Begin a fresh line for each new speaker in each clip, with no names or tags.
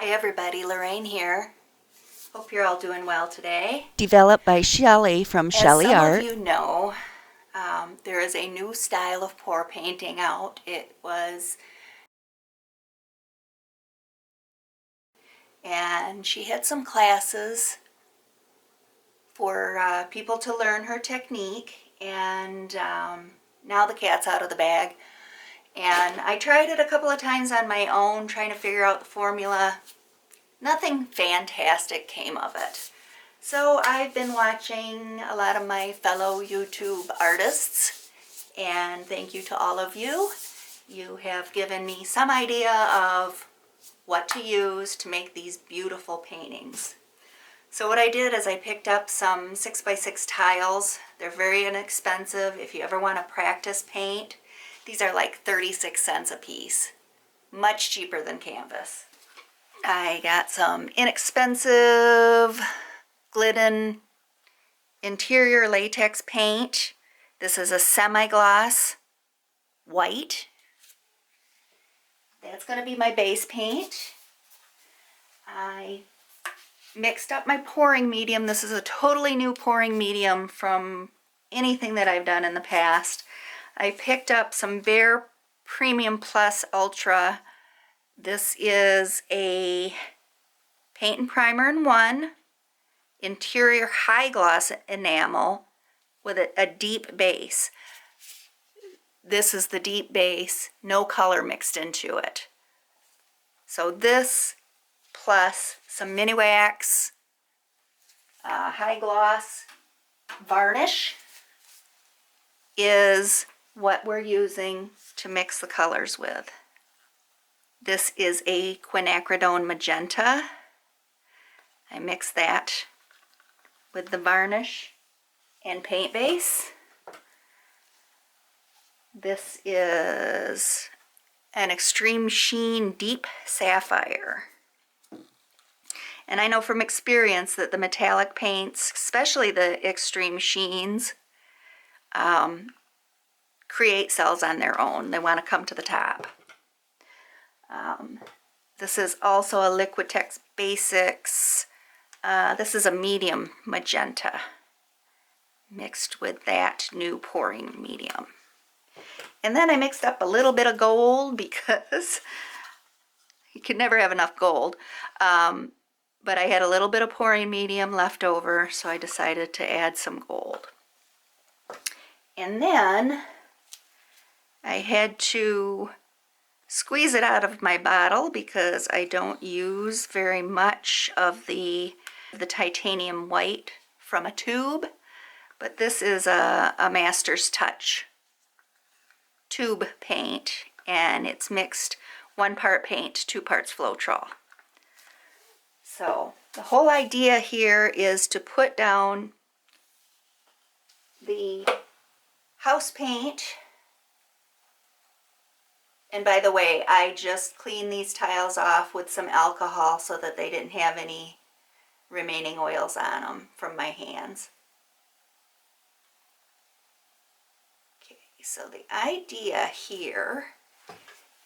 Hi everybody, Lorraine here. Hope you're all doing well today.
Developed by Shelee from
As
Shelee
some
Art.
of you know, there is a new style of pour painting out. And she had some classes for people to learn her technique, and now the cat's out of the bag. And I tried it a couple of times on my own, trying to figure out the formula. Nothing fantastic came of it. So I've been watching a lot of my fellow YouTube artists, and thank you to all of you. You have given me some idea of what to use to make these beautiful paintings. So what I did is I picked up some 6x6 tiles. They're very inexpensive. If you ever want to practice paint, these are like 36 cents a piece. Much cheaper than canvas. I got some inexpensive Glidden interior latex paint. This is a semi-gloss white. That's going to be my base paint. I mixed up my pouring medium. This is a totally new pouring medium from anything that I've done in the past. I picked up some Behr Premium Plus Ultra. This is a paint and primer in one, interior high gloss enamel with a deep base. This is the deep base, no color mixed into it. So this plus some mini wax high gloss varnish is what we're using to mix the colors with. This is a quinacridone magenta. I mix that with the varnish and paint base. This is an Extreme Sheen Deep Sapphire. And I know from experience that the metallic paints, especially the Extreme Sheens, create cells on their own. They want to come to the top. This is also a Liquitex Basics. This is a medium magenta mixed with that new pouring medium. And then I mixed up a little bit of gold because you can never have enough gold. But I had a little bit of pouring medium left over, so I decided to add some gold. And then I had to squeeze it out of my bottle because I don't use very much of the titanium white from a tube. But this is a Master's Touch tube paint, and it's mixed 1 part paint, 2 parts Floetrol. So the whole idea here is to put down the house paint. And by the way, I just cleaned these tiles off with some alcohol so that they didn't have any remaining oils on them from my hands. Okay, so the idea here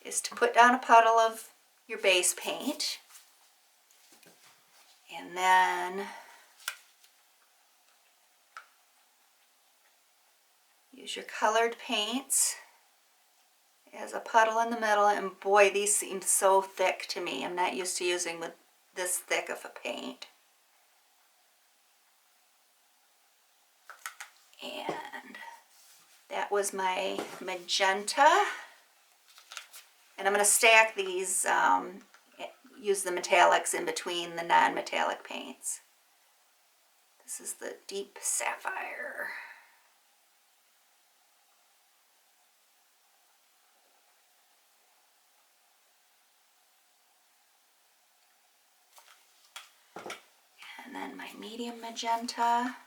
is to put down a puddle of your base paint, and then use your colored paints as a puddle in the middle. And boy, these seem so thick to me. I'm not used to using with this thick of a paint. And that was my magenta. And I'm going to stack these, use the metallics in between the non-metallic paints. This is the Deep Sapphire. And then my medium magenta.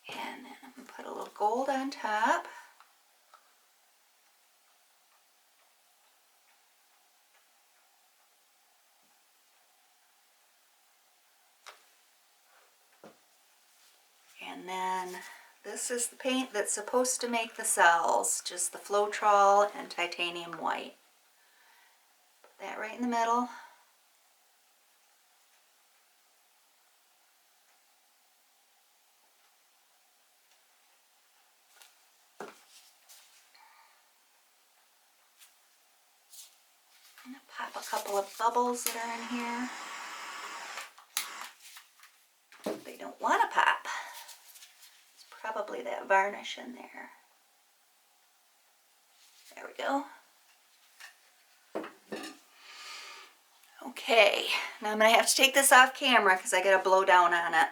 And then I'm going to put a little gold on top. And then this is the paint that's supposed to make the cells, just the Floetrol and titanium white. Put that right in the middle. I'm gonna pop a couple of bubbles that are in here. They don't want to pop. It's probably that varnish in there. There we go. Okay, now I'm going to have to take this off camera because I got to blow down on it.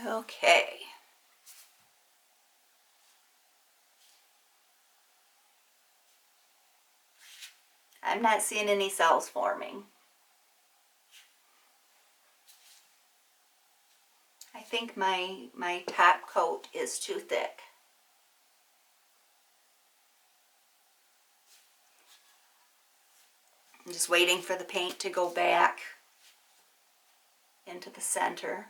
Okay. I'm not seeing any cells forming. I think my top coat is too thick. I'm just waiting for the paint to go back into the center.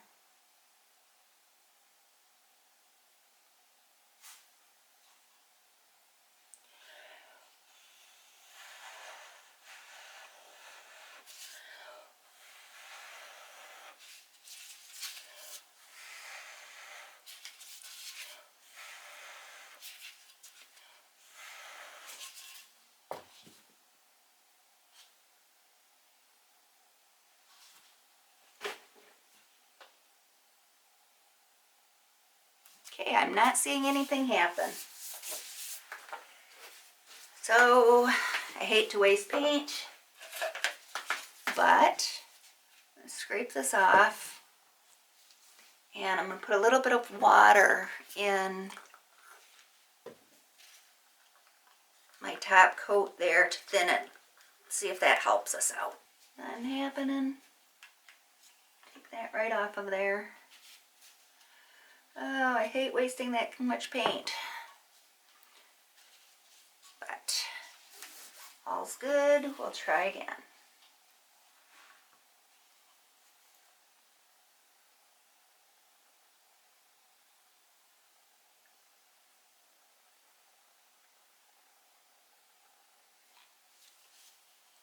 Okay, I'm not seeing anything happen. So, I hate to waste paint, but I'm going to scrape this off. And I'm going to put a little bit of water in my top coat there to thin it. See if that helps us out. Nothing happening. Take that right off of there. Oh, I hate wasting that much paint. But all's good. We'll try again.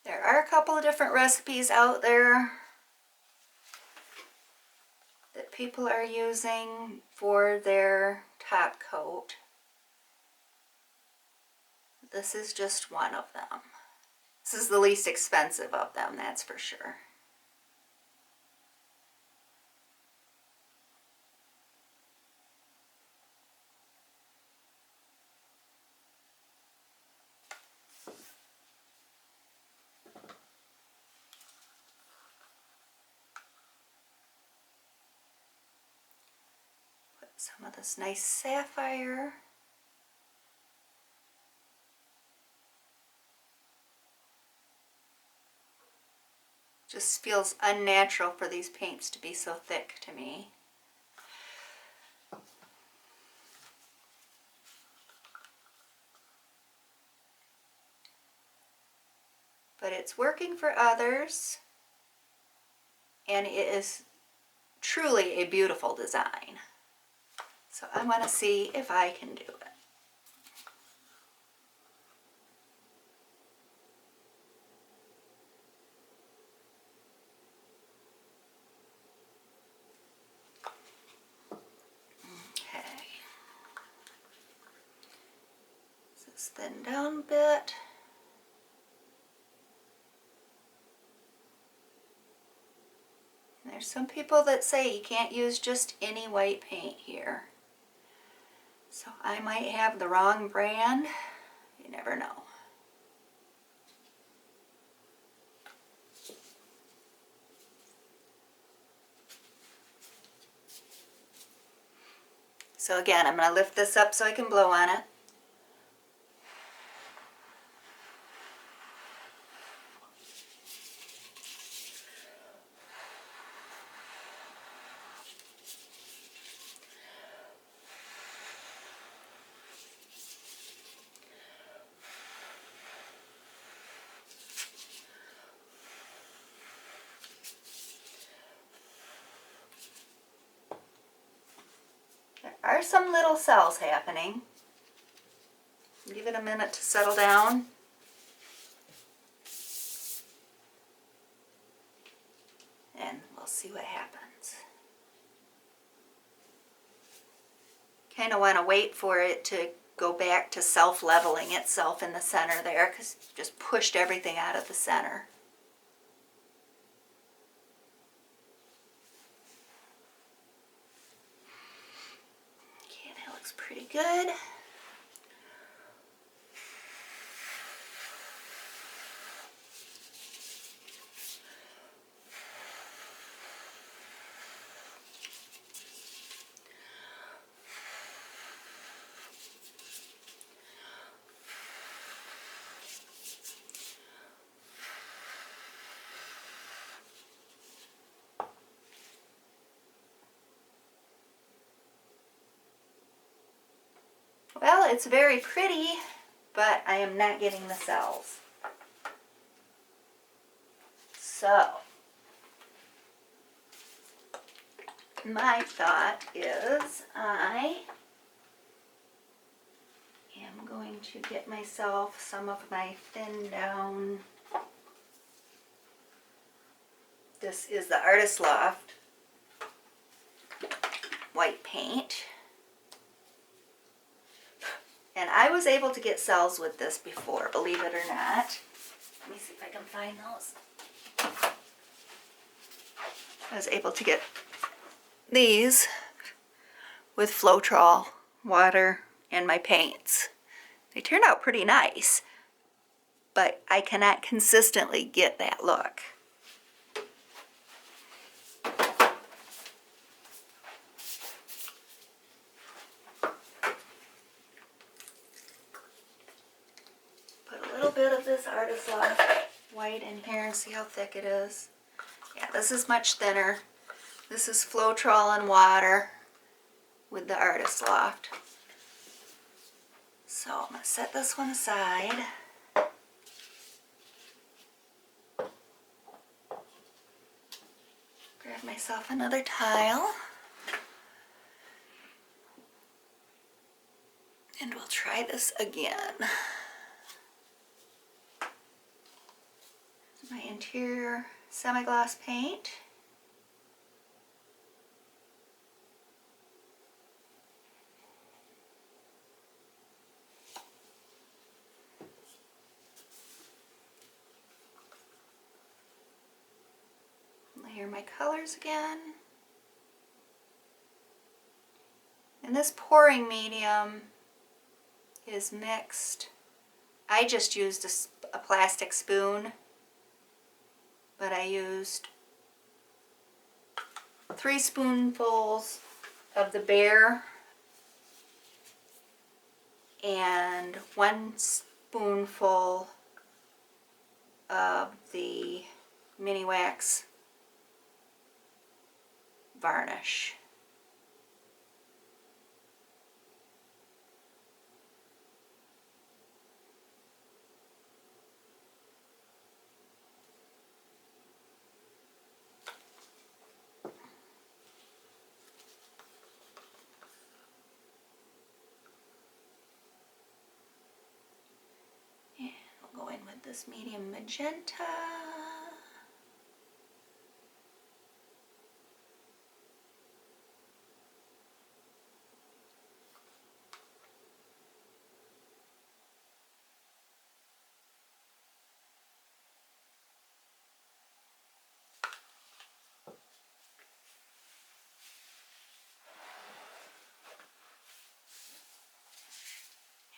There are a couple of different recipes out there that people are using for their top coat. This is just one of them. This is the least expensive of them, that's for sure. Put some of this nice sapphire. Just feels unnatural for these paints to be so thick to me. But it's working for others, and it is truly a beautiful design. So I want to see if I can do it. Okay. This is thinned down a bit. There's some people that say you can't use just any white paint here. So I might have the wrong brand. You never know. So again, I'm going to lift this up so I can blow on it. are some little cells happening. Give it a minute to settle down. And we'll see what happens. Kind of want to wait for it to go back to self-leveling itself in the center there, because it just pushed everything out of the center. Okay, that looks pretty good. Well, it's very pretty, but I am not getting the cells. So, my thought is I am going to get myself some of my thin down. This is the Artist Loft white paint. And I was able to get cells with this before, believe it or not. Let me see if I can find those. I was able to get these with Floetrol, water, and my paints. They turned out pretty nice, but I cannot consistently get that look. Put a little bit of this Artist Loft white in here and see how thick it is. Yeah, this is much thinner. This is Floetrol and water with the Artist Loft. So I'm going to set this one aside. Grab myself another tile. And we'll try this again. My interior semi-gloss paint. Layer my colors again. And this pouring medium is mixed. I just used a plastic spoon, but I used 3 spoonfuls of the Bear and 1 spoonful of the Mini Wax varnish. And we'll go in with this medium magenta.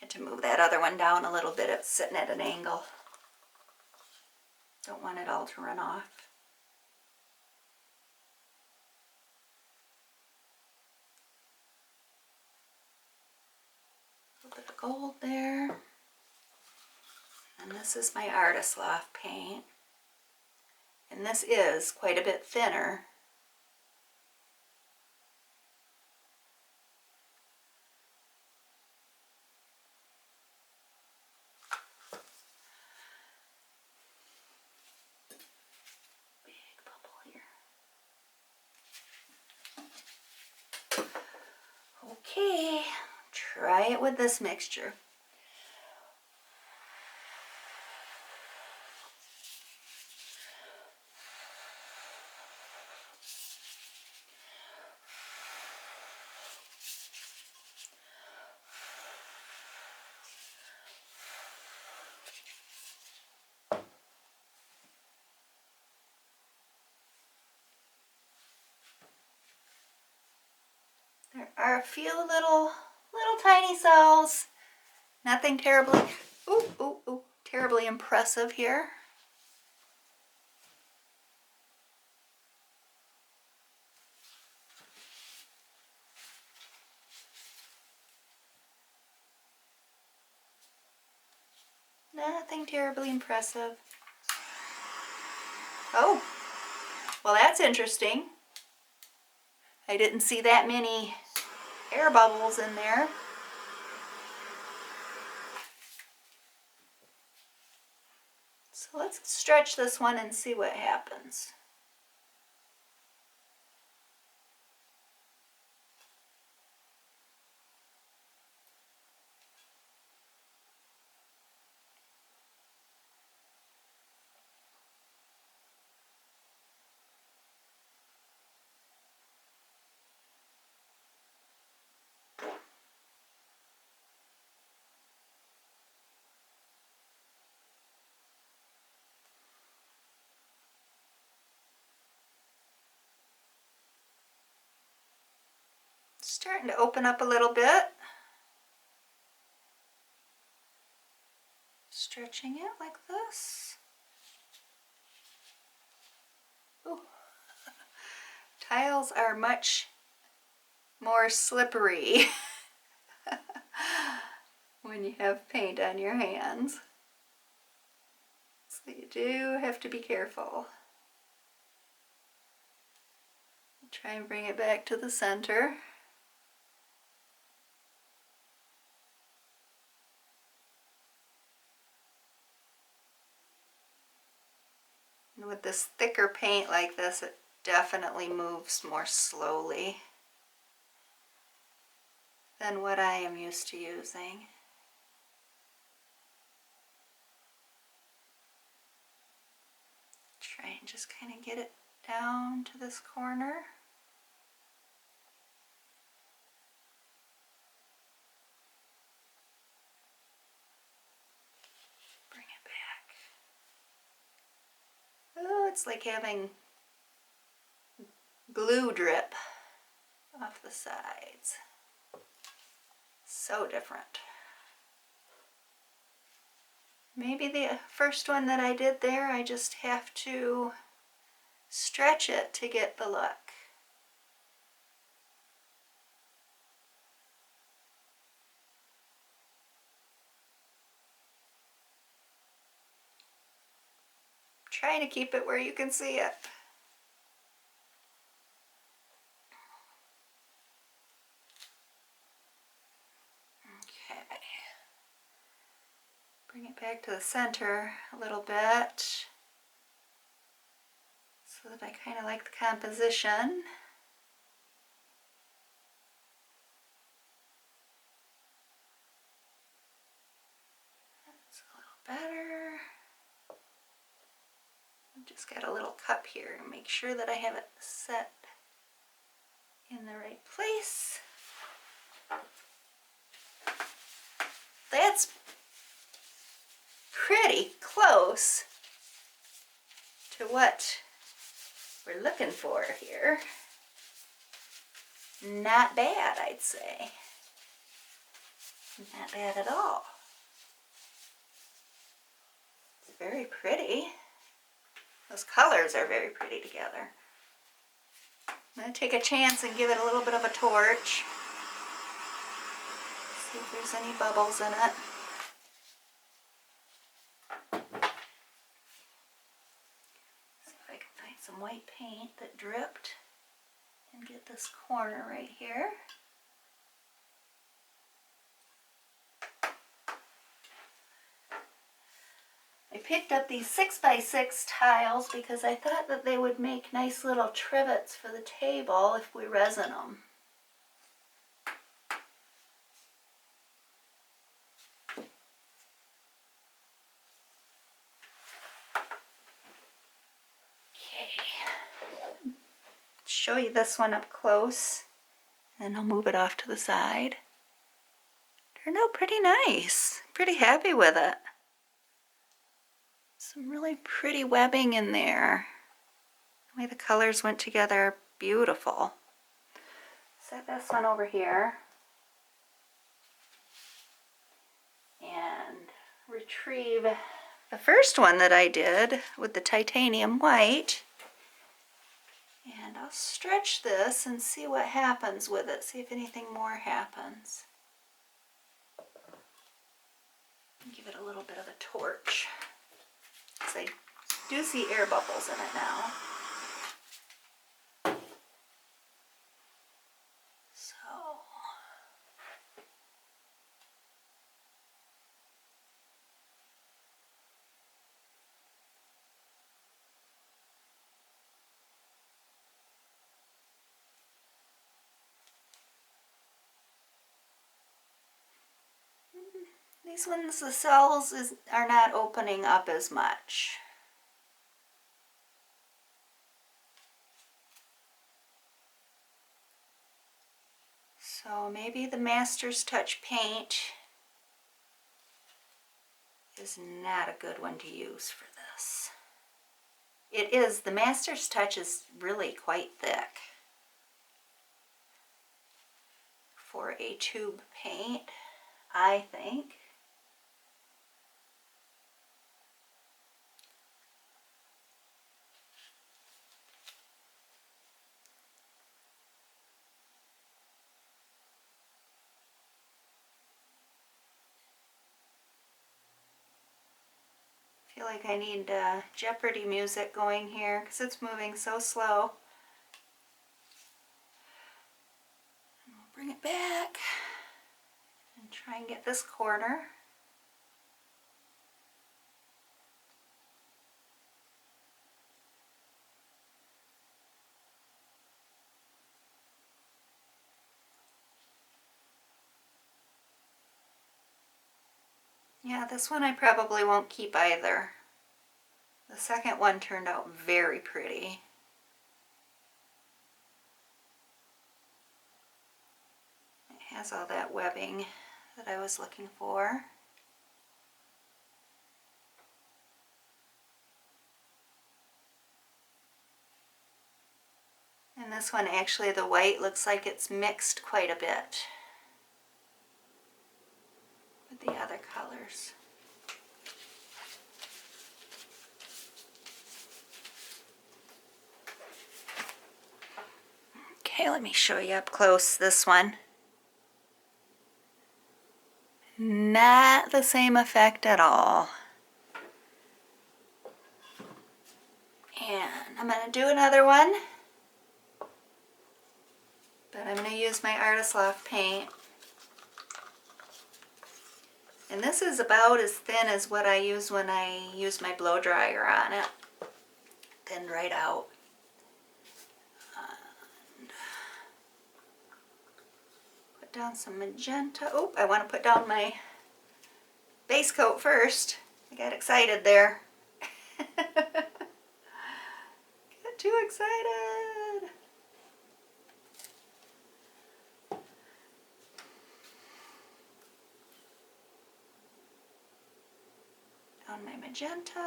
Had to move that other one down a little bit. It's sitting at an angle. Don't want it all to run off. A little bit of gold there. And this is my Artist Loft paint. And this is quite a bit thinner. Big bubble here. Okay, try it with this mixture. There are a few little tiny cells. Nothing terribly impressive here. Nothing terribly impressive. Oh, well that's interesting. I didn't see that many air bubbles in there. So let's stretch this one and see what happens. Starting to open up a little bit. Stretching it like this. Ooh. Tiles are much more slippery when you have paint on your hands. So you do have to be careful. Try and bring it back to the center. And with this thicker paint like this, it definitely moves more slowly than what I am used to using. Try and just kind of get it down to this corner. Bring it back. Oh, it's like having glue drip off the sides. So different. Maybe the first one that I did there, I just have to stretch it to get the look. Trying to keep it where you can see it. Okay. Bring it back to the center a little bit so that I kind of like the composition. That's a little better. Just got a little cup here and make sure that I have it set in the right place. That's pretty close to what we're looking for here. Not bad, I'd say. Not bad at all. It's very pretty. Those colors are very pretty together. I'm going to take a chance and give it a little bit of a torch. See if there's any bubbles in it. See if I can find some white paint that dripped and get this corner right here. I picked up these 6x6 tiles because I thought that they would make nice little trivets for the table if we resin them. show you this one up close, and I'll move it off to the side. Turned out pretty nice. Pretty happy with it. Some really pretty webbing in there. The way the colors went together, beautiful. Set this one over here and retrieve the first one that I did with the titanium white. And I'll stretch this and see what happens with it, see if anything more happens. Give it a little bit of a torch, because I do see air bubbles in it now. So, these ones, the cells are not opening up as much. So maybe the Master's Touch paint is not a good one to use for this. It is, the Master's Touch is really quite thick for a tube paint, I think. I feel like I need Jeopardy music going here because it's moving so slow. And we'll bring it back and try and get this corner. Yeah, this one I probably won't keep either. The second one turned out very pretty. It has all that webbing that I was looking for. And this one, actually, the white looks like it's mixed quite a bit with the other colors. Okay, let me show you up close this one. Not the same effect at all. And I'm going to do another one, but I'm going to use my Artist Loft paint. And this is about as thin as what I use when I use my blow dryer on it. Thinned right out. And put down some magenta. Oh, I want to put down my base coat first. I got excited there. Got too excited. Down my magenta.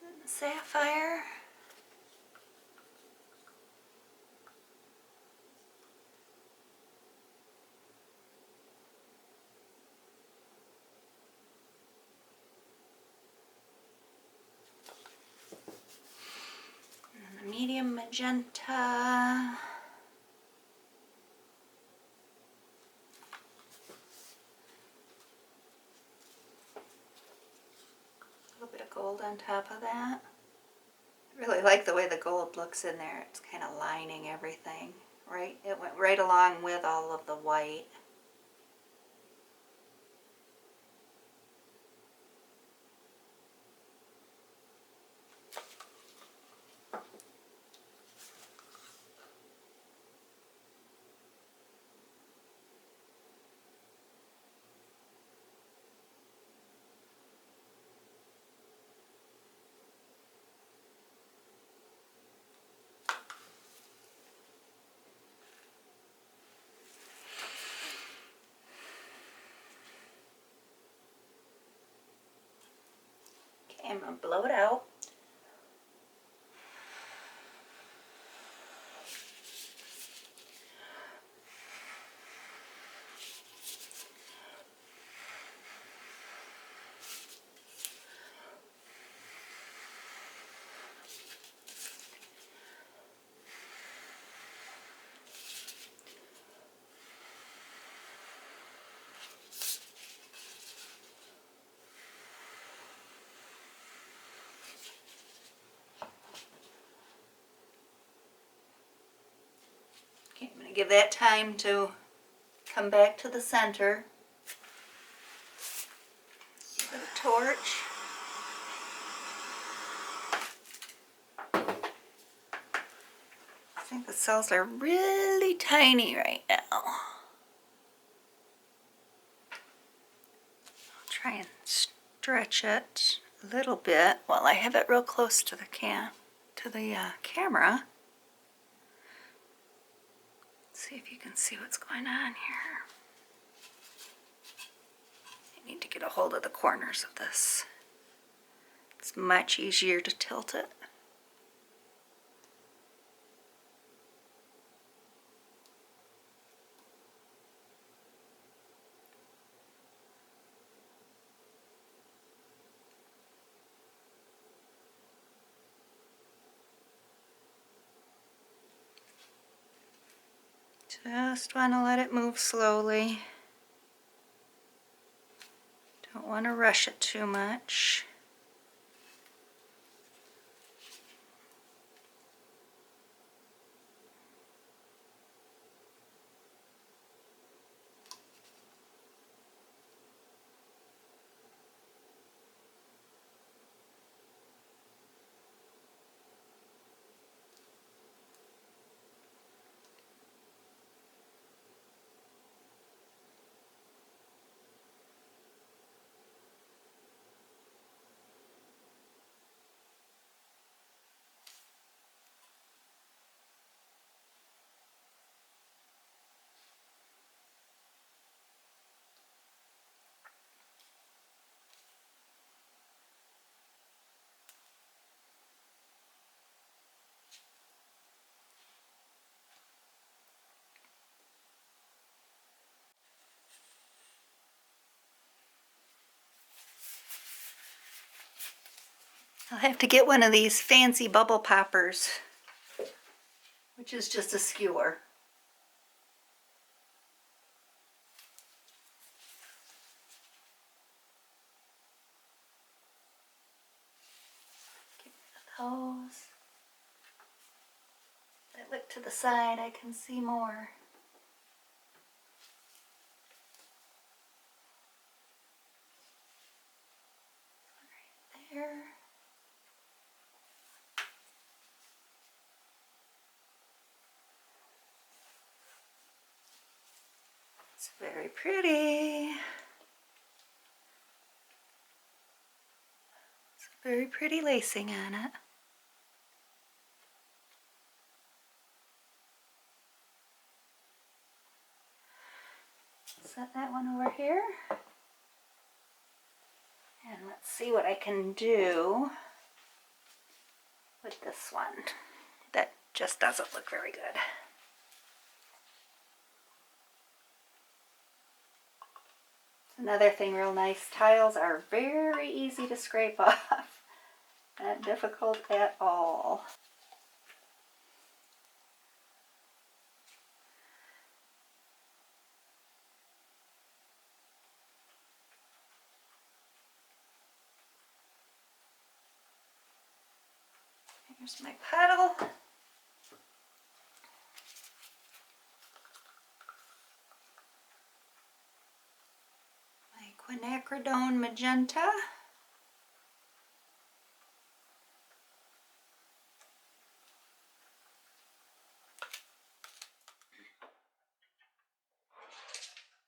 And the sapphire. And the medium magenta. A little bit of gold on top of that. I really like the way the gold looks in there. It's kind of lining everything, right? It went right along with all of the white. I'm going to blow it out. Okay, I'm going to give that time to come back to the center. Give it a torch. I think the cells are really tiny right now. I'll try and stretch it a little bit while I have it real close to the camera. See if you can see what's going on here. I need to get a hold of the corners of this. It's much easier to tilt it. Just want to let it move slowly. Don't want to rush it too much. I'll have to get one of these fancy bubble poppers, which is just a skewer. Get rid of those. If I look to the side, I can see more. Right there. It's very pretty. It's very pretty lacing on it. Set that one over here. And let's see what I can do with this one. That just doesn't look very good. Another thing real nice, tiles are very easy to scrape off. Not difficult at all. Here's my puddle. My quinacridone magenta.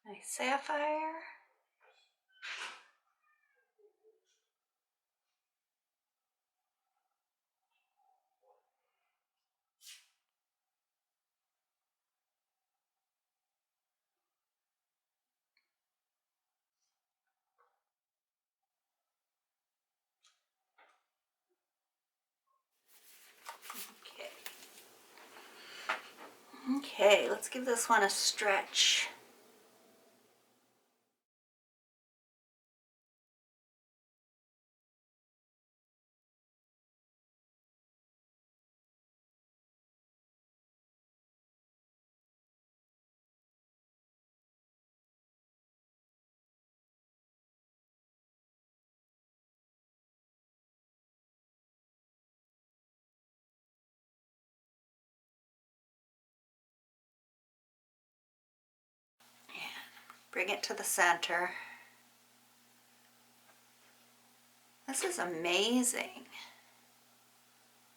My sapphire. Okay, let's give this one a stretch. Bring it to the center. This is amazing.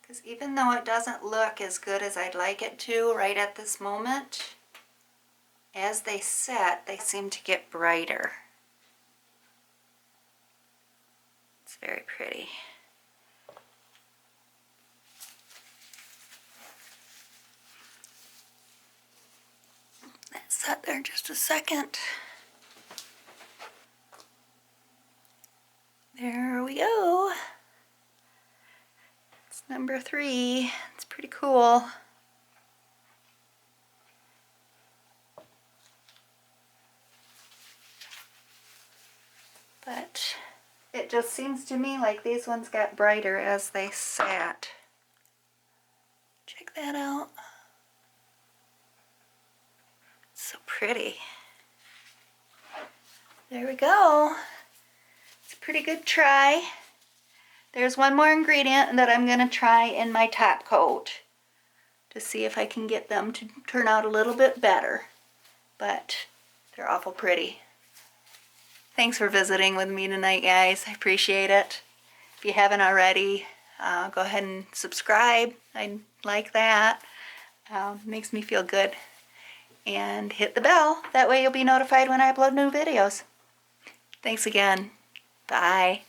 Because even though it doesn't look as good as I'd like it to right at this moment, as they set, they seem to get brighter. It's very pretty. Let's set there just a second. There we go. It's number 3. It's pretty cool. But it just seems to me like these ones got brighter as they sat. Check that out. It's so pretty. There we go. It's a pretty good try. There's one more ingredient that I'm going to try in my top coat to see if I can get them to turn out a little bit better. But they're awful pretty. Thanks for visiting with me tonight, guys. I appreciate it. If you haven't already, go ahead and subscribe. I like that. Makes me feel good. And hit the bell. That way you'll be notified when I upload new videos. Thanks again. Bye.